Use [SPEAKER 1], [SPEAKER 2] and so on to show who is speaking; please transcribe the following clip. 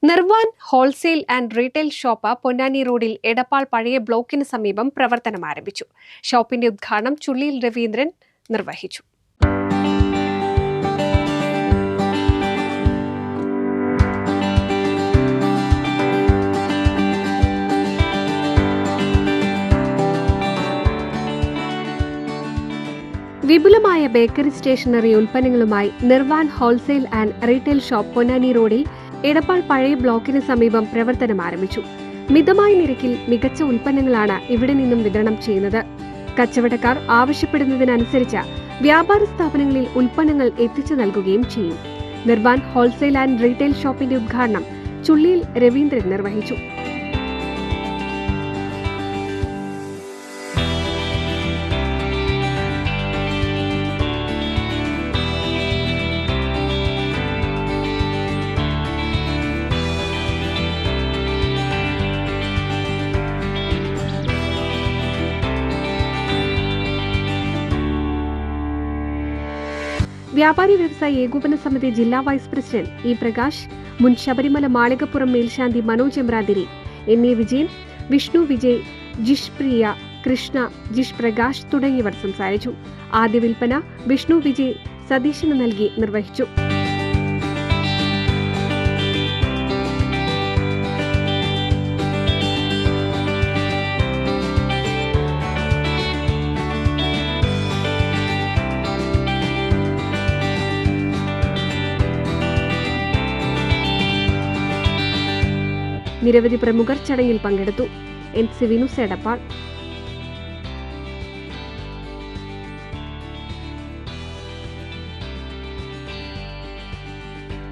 [SPEAKER 1] നിർവാൻ wholesale and retail shop Ponnani റോഡിൽ എടപ്പാൾ പഴയ ബ്ലോക്കിന് സമീപം പ്രവർത്തനം ആരംഭിച്ചു. ഷോപ്പിന്റെ ഉദ്ഘാടനം ചുള്ളിയിൽ രവീന്ദ്രൻ നിർവഹിച്ചു. വിപുലമായ ബേക്കറി സ്റ്റേഷനറി ഉൽപ്പന്നങ്ങളുമായി Nirvan wholesale and retail shop Ponnani റോഡിൽ എടപ്പാൾ പഴയ ബ്ലോക്കിന് സമീപം പ്രവർത്തനം ആരംഭിച്ചു. മിതമായ നിരക്കിൽ മികച്ച ഉൽപ്പന്നങ്ങളാണ് ഇവിടെ നിന്നും വിതരണം ചെയ്യുന്നത്. കച്ചവടക്കാർ ആവശ്യപ്പെടുന്നതിനനുസരിച്ച് വ്യാപാര സ്ഥാപനങ്ങളിൽ ഉൽപ്പന്നങ്ങൾ എത്തിച്ചു നൽകുകയും ചെയ്യും. നിർവാൻ ഹോൾസെയിൽ ആൻഡ് റീറ്റെയിൽ ഷോപ്പിന്റെ ഉദ്ഘാടനം ചുള്ളിയിൽ രവീന്ദ്രൻ നിർവഹിച്ചു. വ്യാപാരി വ്യവസായ ഏകോപന സമിതി ജില്ലാ വൈസ് പ്രസിഡന്റ് ഇ പ്രകാശ്, മുൻ ശബരിമല മാളികപ്പുറം മേൽശാന്തി മനോജ് എമ്രാതിരി, NA വിജയൻ, വിഷ്ണു വിജയ്, ജിഷ് പ്രിയ, കൃഷ്ണ, ജിഷ് പ്രകാശ് തുടങ്ങിയവർ സംസാരിച്ചു. ആദ്യ വിൽപ്പന വിഷ്ണു വിജയ് സതീശന് നൽകി നിർവഹിച്ചു. നിരവധി പ്രമുഖർ ചടങ്ങിൽ പങ്കെടുത്തു. NC വിനുസ് എടപ്പാൾ.